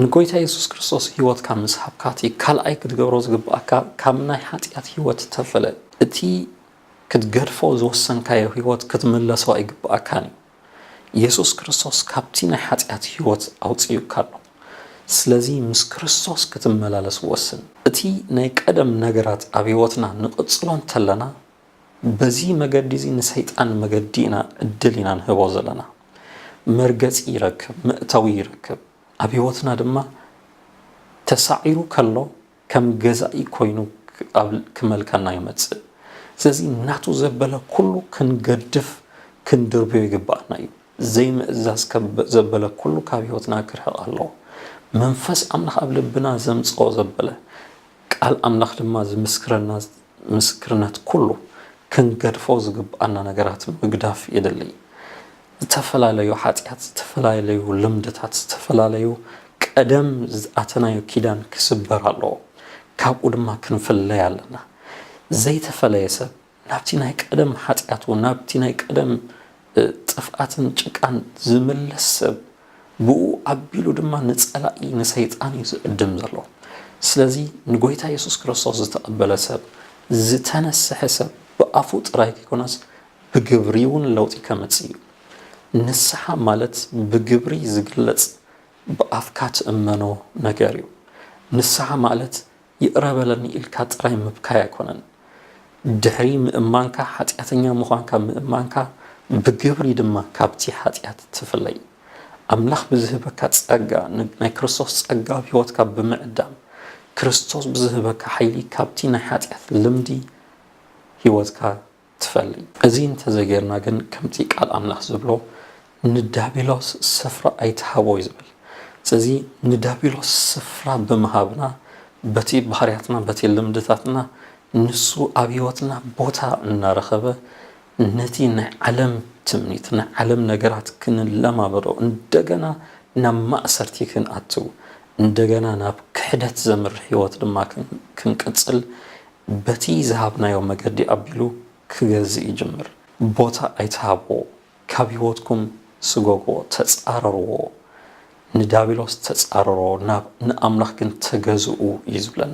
ንጎይታ ኢየሱስ ክርስቶስ ህይወት ካብ ምስሓብካቲ ካልኣይ ክትገብሮ ዝግባእካ ካብ ናይ ሓጢኣት ህይወት ተፈለ እቲ ክትገድፎ ዝወሰንካዮ ህይወት ክትምለሶ ኣይግባእካን ኢየሱስ ክርስቶስ ካብቲ ናይ ሓጢኣት ህይወት ኣውፅዩካ ኣሎ ስለዚ ምስ ክርስቶስ ክትመላለስ ወስን እቲ ናይ ቀደም ነገራት ኣብ ህይወትና ንቕፅሎ እንተለና በዚ መገዲ እዚ ንሰይጣን መገዲና እድል ኢና ንህቦ ዘለና መርገፂ ይረክብ ምእታዊ ይረክብ ኣብ ህይወትና ድማ ተሳዒሩ ከሎ ከም ገዛኢ ኮይኑ ክመልከና ይመጽእ ስለዚ ናቱ ዘበለ ኩሉ ክንገድፍ ክንድርብዮ ይግባእና እዩ ዘይምእዛዝ ዘበለ ኩሉ ካብ ህይወትና ክርሕቕ ኣለዎ መንፈስ ኣምላኽ ኣብ ልብና ዘምጽኦ ዘበለ ቃል ኣምላኽ ድማ ዝምስክረና ምስክርነት ኩሉ ክንገድፎ ዝግባእና ነገራት ምግዳፍ የድሊ ዝተፈላለዩ ሓጢኣት ዝተፈላለዩ ልምድታት ዝተፈላለዩ ቀደም ዝኣተናዮ ኪዳን ክስበር ኣለዎ ካብኡ ድማ ክንፍለይ ኣለና ዘይተፈለየ ሰብ ናብቲ ናይ ቀደም ሓጢኣቱ ናብቲ ናይ ቀደም ጥፍኣትን ጭቃን ዝምለስ ሰብ ብኡ ኣቢሉ ድማ ንጸላኢ ንሰይጣን እዩ ዝዕድም ዘሎ ስለዚ ንጎይታ ኢየሱስ ክርስቶስ ዝተቐበለ ሰብ ዝተነስሐ ሰብ ብኣፉ ጥራይ ከይኮነስ ብግብሪ እውን ለውጢ ከመጽእ እዩ ንስሓ ማለት ብግብሪ ዝግለጽ ብኣፍካ ትእመኖ ነገር እዩ ንስሓ ማለት ይቕረበለኒ ኢልካ ጥራይ ምብካይ ኣይኮነን ድሕሪ ምእማንካ ሓጢኣተኛ ምዃንካ ምእማንካ ብግብሪ ድማ ካብቲ ሓጢኣት ትፍለይ ኣምላኽ ብዝህበካ ጸጋ ናይ ክርስቶስ ጸጋ ኣብ ህይወትካ ብምዕዳም ክርስቶስ ብዝህበካ ሓይሊ ካብቲ ናይ ሓጢኣት ልምዲ ህይወትካ ትፈልይ እዚ እንተዘጌርና ግን ከምቲ ቃል ኣምላኽ ዝብሎ ንዳቢሎስ ስፍራ ኣይትሃቦ ይዝብል ስለዚ ንዳቢሎስ ስፍራ ብምሃብና በቲ ባህርያትና በቲ ልምድታትና ንሱ ኣብ ህይወትና ቦታ እናረኸበ ነቲ ናይ ዓለም ትምኒት ናይ ዓለም ነገራት ክንለማመዶ እንደገና ናብ ማእሰርቲ ክንኣትው እንደገና ናብ ክሕደት ዘምርሕ ህይወት ድማ ክንቅጽል በቲ ዝሃብናዮ መገዲ ኣቢሉ ክገዝእ ይጅምር ቦታ ኣይትሃቦ ካብ ህይወትኩም ስጎጎ ተጻረርዎ ንዳቢሎስ ተጻረሮ ናብ ንኣምላኽ ግን ተገዝኡ ይዝብለና